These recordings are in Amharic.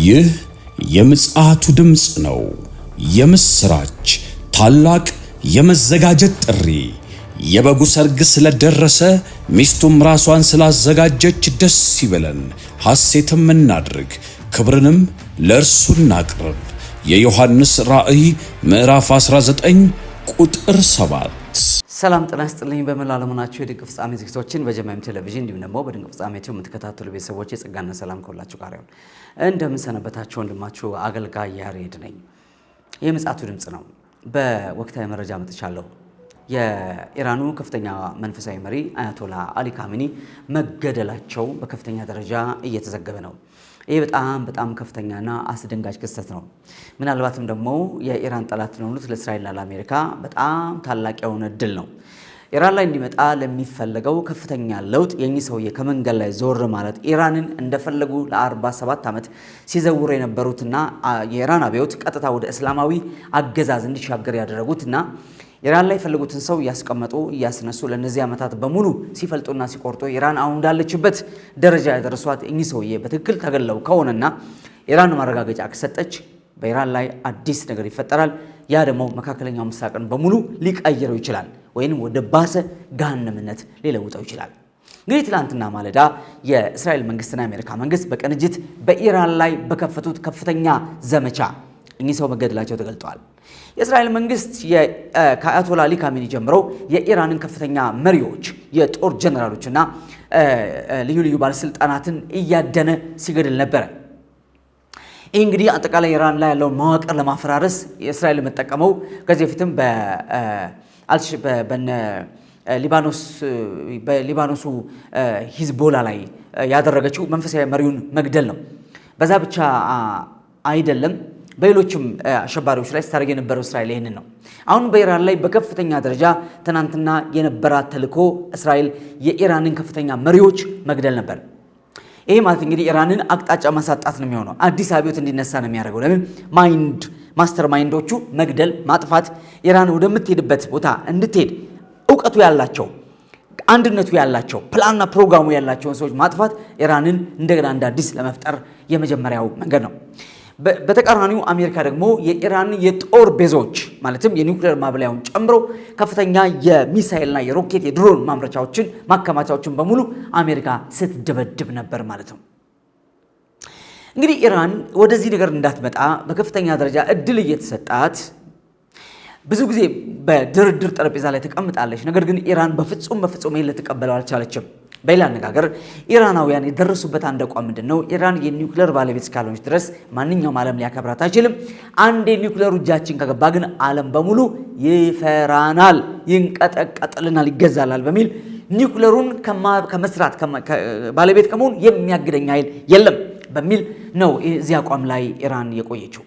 ይህ የምጽአቱ ድምጽ ነው። የምስራች ታላቅ የመዘጋጀት ጥሪ። የበጉ ሰርግ ስለደረሰ ሚስቱም ራሷን ስላዘጋጀች ደስ ይበለን፣ ሐሴትም እናድርግ፣ ክብርንም ለእርሱ እናቅርብ። የዮሐንስ ራእይ ምዕራፍ 19 ቁጥር 7። ሰላም ጤና ይስጥልኝ። በመላው ዓለም ሆናችሁ የድንቅ ፍጻሜ ዝግጅቶችን በጀማይም ቴሌቪዥን እንዲሁም ደግሞ በድንቅ ፍጻሜያቸው የምትከታተሉ ቤተሰቦች የጸጋና ሰላም ከሁላችሁ ጋር ይሁን። እንደምን ሰነበታችሁ? ወንድማችሁ አገልጋይ ያሬድ ነኝ። የምጽአቱ ድምጽ ነው። በወቅታዊ መረጃ መጥቻለሁ። የኢራኑ ከፍተኛ መንፈሳዊ መሪ አያቶላ አሊ ካሚኒ መገደላቸው በከፍተኛ ደረጃ እየተዘገበ ነው። ይህ በጣም ከፍተኛና አስደንጋጭ ክስተት ነው። ምናልባትም ደግሞ የኢራን ጠላት ለሆኑት ለእስራኤልና ለአሜሪካ በጣም ታላቅ የሆነ ድል ነው። ኢራን ላይ እንዲመጣ ለሚፈለገው ከፍተኛ ለውጥ የኚህ ሰውዬ ከመንገድ ላይ ዞር ማለት ኢራንን እንደፈለጉ ለ47 ዓመት ሲዘውሩ የነበሩትና የኢራን አብዮት ቀጥታ ወደ እስላማዊ አገዛዝ እንዲሻገር ያደረጉትና ኢራን ላይ የፈለጉትን ሰው እያስቀመጡ እያስነሱ ለነዚህ ዓመታት በሙሉ ሲፈልጡና ሲቆርጡ ኢራን አሁን እንዳለችበት ደረጃ ያደረሷት እኚህ ሰውዬ በትክክል ተገለው ከሆነና ኢራን ማረጋገጫ ከሰጠች በኢራን ላይ አዲስ ነገር ይፈጠራል። ያ ደግሞ መካከለኛው ምስራቅን በሙሉ ሊቀይረው ይችላል፣ ወይም ወደ ባሰ ገሃነምነት ሊለውጠው ይችላል። እንግዲህ ትላንትና ማለዳ የእስራኤል መንግስትና የአሜሪካ መንግስት በቅንጅት በኢራን ላይ በከፈቱት ከፍተኛ ዘመቻ እኚህ ሰው መገደላቸው ተገልጧል። የእስራኤል መንግስት ከአያቶላ አሊ ካሚኒ ጀምሮ የኢራንን ከፍተኛ መሪዎች የጦር ጀነራሎችና ልዩ ልዩ ባለስልጣናትን እያደነ ሲገድል ነበረ። ይህ እንግዲህ አጠቃላይ ኢራን ላይ ያለውን መዋቅር ለማፈራረስ የእስራኤል የምጠቀመው ከዚህ በፊትም በሊባኖሱ ሂዝቦላ ላይ ያደረገችው መንፈሳዊ መሪውን መግደል ነው። በዛ ብቻ አይደለም፣ በሌሎችም አሸባሪዎች ላይ ስታደርግ የነበረው እስራኤል ይህንን ነው። አሁን በኢራን ላይ በከፍተኛ ደረጃ ትናንትና የነበራት ተልዕኮ እስራኤል የኢራንን ከፍተኛ መሪዎች መግደል ነበር። ይሄ ማለት እንግዲህ ኢራንን አቅጣጫ ማሳጣት ነው የሚሆነው። አዲስ አብዮት እንዲነሳ ነው የሚያደርገው። ለምን? ማስተር ማይንዶቹ መግደል፣ ማጥፋት፣ ኢራን ወደምትሄድበት ቦታ እንድትሄድ እውቀቱ ያላቸው፣ አንድነቱ ያላቸው፣ ፕላንና ፕሮግራሙ ያላቸውን ሰዎች ማጥፋት ኢራንን እንደገና እንደ አዲስ ለመፍጠር የመጀመሪያው መንገድ ነው። በተቃራኒው አሜሪካ ደግሞ የኢራን የጦር ቤዞች ማለትም የኒውክሌር ማብላያውን ጨምሮ ከፍተኛ የሚሳኤልና የሮኬት የድሮን ማምረቻዎችን ማከማቻዎችን በሙሉ አሜሪካ ስትደበድብ ነበር ማለት ነው። እንግዲህ ኢራን ወደዚህ ነገር እንዳትመጣ በከፍተኛ ደረጃ እድል እየተሰጣት ብዙ ጊዜ በድርድር ጠረጴዛ ላይ ተቀምጣለች። ነገር ግን ኢራን በፍጹም ይሄን ልትቀበለው አልቻለችም። በሌላ አነጋገር ኢራናውያን የደረሱበት አንድ አቋም ምንድነው? ኢራን የኒውክሌር ባለቤት እስካልሆነች ድረስ ማንኛውም ዓለም ሊያከብራት አይችልም። አንድ የኒውክሌር እጃችን ከገባ ግን ዓለም በሙሉ ይፈራናል፣ ይንቀጠቀጥልናል፣ ይገዛላል በሚል ኒውክሌሩን ከመስራት ባለቤት ከመሆን የሚያግደኝ ኃይል የለም በሚል ነው እዚህ አቋም ላይ ኢራን የቆየችው።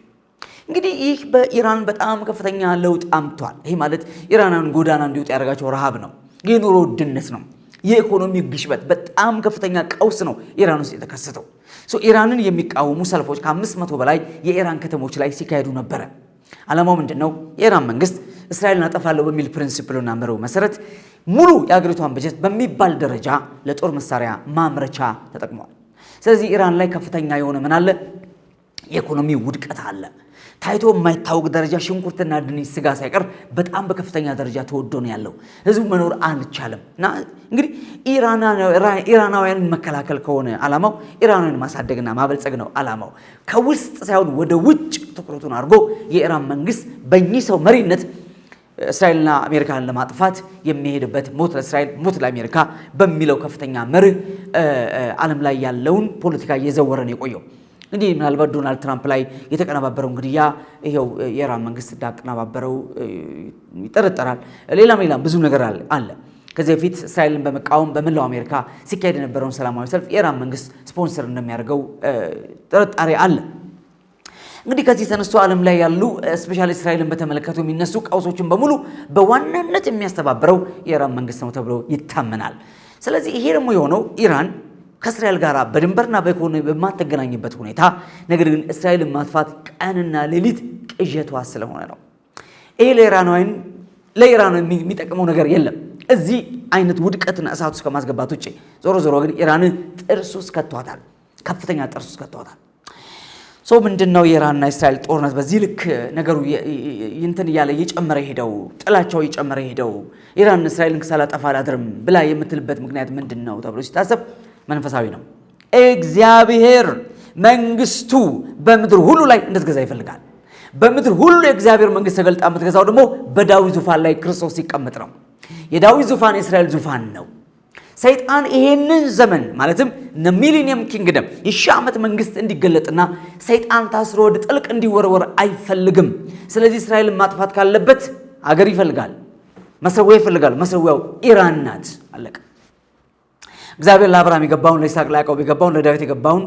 እንግዲህ ይህ በኢራን በጣም ከፍተኛ ለውጥ አምጥቷል። ይህ ማለት ኢራናን ጎዳና እንዲወጡ ያደረጋቸው ረሃብ ነው፣ የኑሮ ውድነት ነው፣ የኢኮኖሚ ግሽበት፣ በጣም ከፍተኛ ቀውስ ነው ኢራን ውስጥ የተከሰተው። ኢራንን የሚቃወሙ ሰልፎች ከ500 በላይ የኢራን ከተሞች ላይ ሲካሄዱ ነበረ። ዓላማው ምንድነው? የኢራን መንግስት እስራኤልን አጠፋለሁ በሚል ፕሪንሲፕልና መርህ መሰረት ሙሉ የአገሪቷን በጀት በሚባል ደረጃ ለጦር መሳሪያ ማምረቻ ተጠቅሟል። ስለዚህ ኢራን ላይ ከፍተኛ የሆነ ምን አለ? የኢኮኖሚ ውድቀት አለ። ታይቶ የማይታወቅ ደረጃ ሽንኩርትና ድንች፣ ስጋ ሳይቀር በጣም በከፍተኛ ደረጃ ተወዶ ነው ያለው። ህዝቡ መኖር አልቻለም። እና እንግዲህ ኢራናውያንን መከላከል ከሆነ ዓላማው ኢራናውያን ማሳደግና ማበልጸግ ነው ዓላማው። ከውስጥ ሳይሆን ወደ ውጭ ትኩረቱን አድርጎ የኢራን መንግስት በእኚህ ሰው መሪነት እስራኤልና አሜሪካን ለማጥፋት የሚሄድበት ሞት ለእስራኤል ሞት ለአሜሪካ በሚለው ከፍተኛ መርህ ዓለም ላይ ያለውን ፖለቲካ እየዘወረ ነው የቆየው። እንግዲህ ምናልባት ዶናልድ ትራምፕ ላይ የተቀነባበረው እንግዲህ ይሄው የኢራን መንግስት እንዳቀነባበረው ይጠረጠራል። ሌላም ብዙ ነገር አለ። ከዚህ በፊት እስራኤልን በመቃወም በመላው አሜሪካ ሲካሄድ የነበረውን ሰላማዊ ሰልፍ የኢራን መንግስት ስፖንሰር እንደሚያደርገው ጥርጣሬ አለ። እንግዲህ ከዚህ ተነስቶ ዓለም ላይ ያሉ ስፔሻሊ እስራኤልን በተመለከቱ የሚነሱ ቀውሶችን በሙሉ በዋናነት የሚያስተባብረው የኢራን መንግስት ነው ተብሎ ይታመናል። ስለዚህ ይሄ ደግሞ የሆነው ኢራን ከእስራኤል ጋር በድንበርና በኢኮኖሚ በማትገናኝበት ሁኔታ ነገር ግን እስራኤልን ማጥፋት ቀንና ሌሊት ቅዠቷ ስለሆነ ነው። ይሄ ለኢራን የሚጠቅመው ነገር የለም። እዚህ አይነት ውድቀትና እሳት ውስጥ ከማስገባት ውጪ ዞሮ ግን ኢራንን ጥርስ ውስጥ ከተዋታል፣ ከፍተኛ ጥርስ ውስጥ ከተዋታል። ምንድነው የኢራንና እስራኤል ጦርነት በዚህ ልክ ነገሩ እንትን እያለ እየጨመረ ሄደው ጥላቻው እየጨመረ ሄደው ኢራን እስራኤልን ሳላጠፋ አላድርም ብላ የምትልበት ምክንያት ምንድነው ተብሎ ሲታሰብ መንፈሳዊ ነው። እግዚአብሔር መንግስቱ በምድር ሁሉ ላይ እንድትገዛ ይፈልጋል። በምድር ሁሉ የእግዚአብሔር መንግስት ተገልጣ የምትገዛው ደግሞ በዳዊት ዙፋን ላይ ክርስቶስ ሲቀመጥ ነው። የዳዊት ዙፋን የእስራኤል ዙፋን ነው። ሰይጣን ይሄንን ዘመን ማለትም ሚሊኒየም ኪንግደም የሺህ ዓመት መንግስት እንዲገለጥና ሰይጣን ታስሮ ወደ ጥልቅ እንዲወረወር አይፈልግም። ስለዚህ እስራኤልን ማጥፋት ካለበት አገር ይፈልጋል፣ መሰዊያ ይፈልጋል። መሰዊያው ኢራን ናት። አለቀ። እግዚአብሔር ለአብርሃም የገባውን፣ ለይስሐቅ ለያዕቆብ የገባውን፣ ለዳዊት የገባውን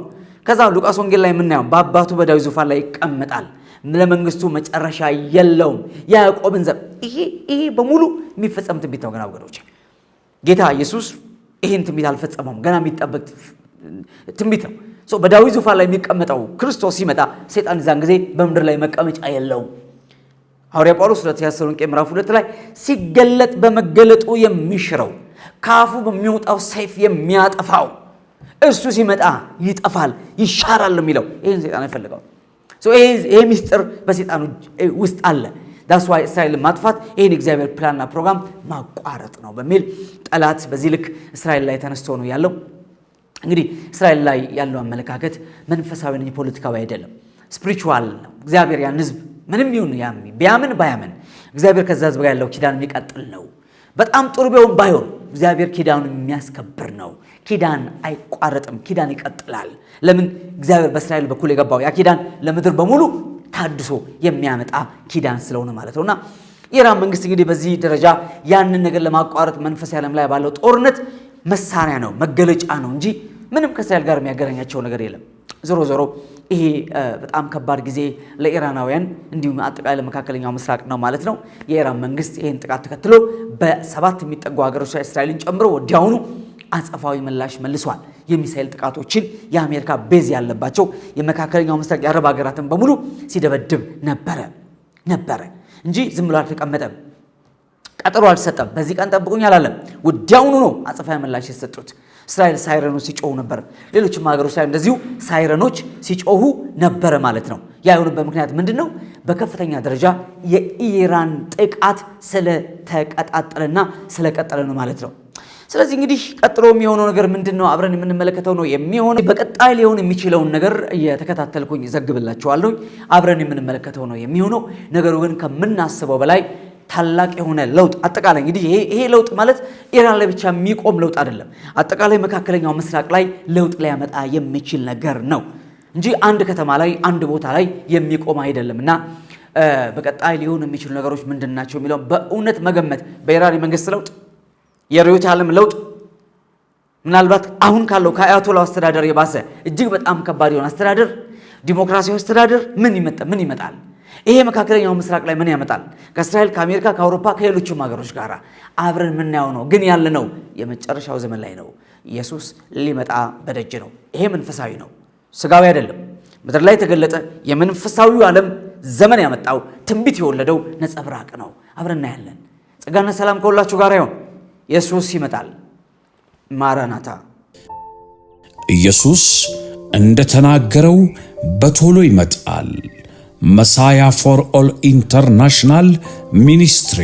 ከዛ ሉቃስ ወንጌል ላይ የምናየው በአባቱ በዳዊት ዙፋን ላይ ይቀመጣል። ለመንግስቱ መጨረሻ የለውም። ያዕቆብን ዘር ይሄ በሙሉ የሚፈጸም ትንቢት ነው። ገና ወገኖች ጌታ ኢየሱስ ይሄን ትንቢት አልፈጸመውም። ገና የሚጠበቅ ትንቢት ነው። በዳዊት ዙፋን ላይ የሚቀመጠው ክርስቶስ ሲመጣ ሰይጣን ዛን ጊዜ በምድር ላይ መቀመጫ የለውም። ሐዋርያ ጳውሎስ ተሰሎንቄ ምዕራፍ 2 ላይ ሲገለጥ በመገለጡ የሚሽረው ካፉ በሚወጣው ሰይፍ የሚያጠፋው እርሱ ሲመጣ ይጠፋል፣ ይሻራል የሚለው ይሄን ሰይጣን አይፈልገው። ይሄ ሚስጥር በሰይጣን ውስጥ አለ። ዳስ ዋይ እስራኤልን ማጥፋት ይሄን እግዚአብሔር ፕላንና ፕሮግራም ማቋረጥ ነው በሚል ጠላት በዚህ ልክ እስራኤል ላይ ተነስቶ ነው ያለው። እንግዲህ እስራኤል ላይ ያለው አመለካከት መንፈሳዊ ነው፣ ፖለቲካዊ አይደለም፣ ስፒሪቹዋል ነው። እግዚአብሔር ያን ህዝብ ምንም ይሁን ቢያምን ባያምን እግዚአብሔር ከዛ ህዝብ ጋር ያለው ኪዳን የሚቀጥል ነው። በጣም ጥሩ ቢሆን ባይሆን እግዚአብሔር ኪዳኑን የሚያስከብር ነው። ኪዳን አይቋረጥም፣ ኪዳን ይቀጥላል። ለምን? እግዚአብሔር በእስራኤል በኩል የገባው ያ ኪዳን ለምድር በሙሉ ታድሶ የሚያመጣ ኪዳን ስለሆነ ማለት ነውና የኢራን መንግስት እንግዲህ በዚህ ደረጃ ያንን ነገር ለማቋረጥ መንፈሳዊ ዓለም ላይ ባለው ጦርነት መሳሪያ ነው፣ መገለጫ ነው እንጂ ምንም ከእስራኤል ጋር የሚያገናኛቸው ነገር የለም። ዞሮ ይሄ በጣም ከባድ ጊዜ ለኢራናውያን እንዲሁም አጠቃላይ ለመካከለኛው ምስራቅ ነው ማለት ነው። የኢራን መንግስት ይሄን ጥቃት ተከትሎ በ7 የሚጠጉ ሀገሮች ላይ እስራኤልን ጨምሮ ወዲያውኑ አጸፋዊ ምላሽ መልሷል። የሚሳኤል ጥቃቶችን የአሜሪካ ቤዝ ያለባቸው የመካከለኛው ምስራቅ የአረብ ሀገራትን በሙሉ ሲደበድብ ነበረ እንጂ ዝም ብሎ አልተቀመጠም፣ ቀጠሮ አልሰጠም። በዚህ ቀን ጠብቁኝ አላለም። ወዲያውኑ ነው አጸፋዊ ምላሽ የሰጡት። እስራኤል ሳይረኖች ሲጮሁ ነበር። ሌሎችም ሀገሮች ላይ እንደዚሁ ሳይረኖች ሲጮሁ ነበረ ማለት ነው። ያ የሆነበት ምክንያት ምንድነው? በከፍተኛ ደረጃ የኢራን ጥቃት ስለተቀጣጠለና ስለቀጠለ ነው ማለት ነው። ስለዚህ እንግዲህ ቀጥሎ የሚሆነው ነገር ምንድነው? አብረን የምንመለከተው ነው የሚሆነው። በቀጣይ ሊሆን የሚችለውን ነገር እየተከታተልኩኝ ዘግብላችኋለሁ። አብረን የምንመለከተው ነው የሚሆነው። ነገሩ ግን ከምናስበው በላይ ታላቅ የሆነ ለውጥ አጠቃላይ እንግዲህ ይሄ ለውጥ ማለት ኢራን ላይ ብቻ የሚቆም ለውጥ አይደለም። አጠቃላይ መካከለኛው ምስራቅ ላይ ለውጥ ሊያመጣ የሚችል ነገር ነው እንጂ አንድ ከተማ ላይ አንድ ቦታ ላይ የሚቆም አይደለምና በቀጣይ ሊሆኑ የሚችሉ ነገሮች ምንድናቸው የሚለው በእውነት መገመት በኢራን የመንግስት ለውጥ፣ የርዕዮተ ዓለም ለውጥ፣ ምናልባት አሁን ካለው ከአያቶላው አስተዳደር የባሰ እጅግ በጣም ከባድ የሆነ አስተዳደር፣ ዲሞክራሲያዊ አስተዳደር ምን ይመጣል? ይሄ መካከለኛው ምስራቅ ላይ ምን ያመጣል? ከእስራኤል፣ ከአሜሪካ፣ ከአውሮፓ፣ ከሌሎችም ሀገሮች ጋር አብረን የምናየው ነው። ግን ያለነው የመጨረሻው ዘመን ላይ ነው። ኢየሱስ ሊመጣ በደጅ ነው። ይሄ መንፈሳዊ ነው፣ ስጋዊ አይደለም። ምድር ላይ የተገለጠ የመንፈሳዊው ዓለም ዘመን ያመጣው ትንቢት የወለደው ነጸብራቅ ነው። አብረን እናያለን። ጸጋና ሰላም ከሁላችሁ ጋር ይሁን። ኢየሱስ ይመጣል። ማራናታ። ኢየሱስ እንደተናገረው በቶሎ ይመጣል። መሳያ ፎር ኦል ኢንተርናሽናል ሚኒስትሪ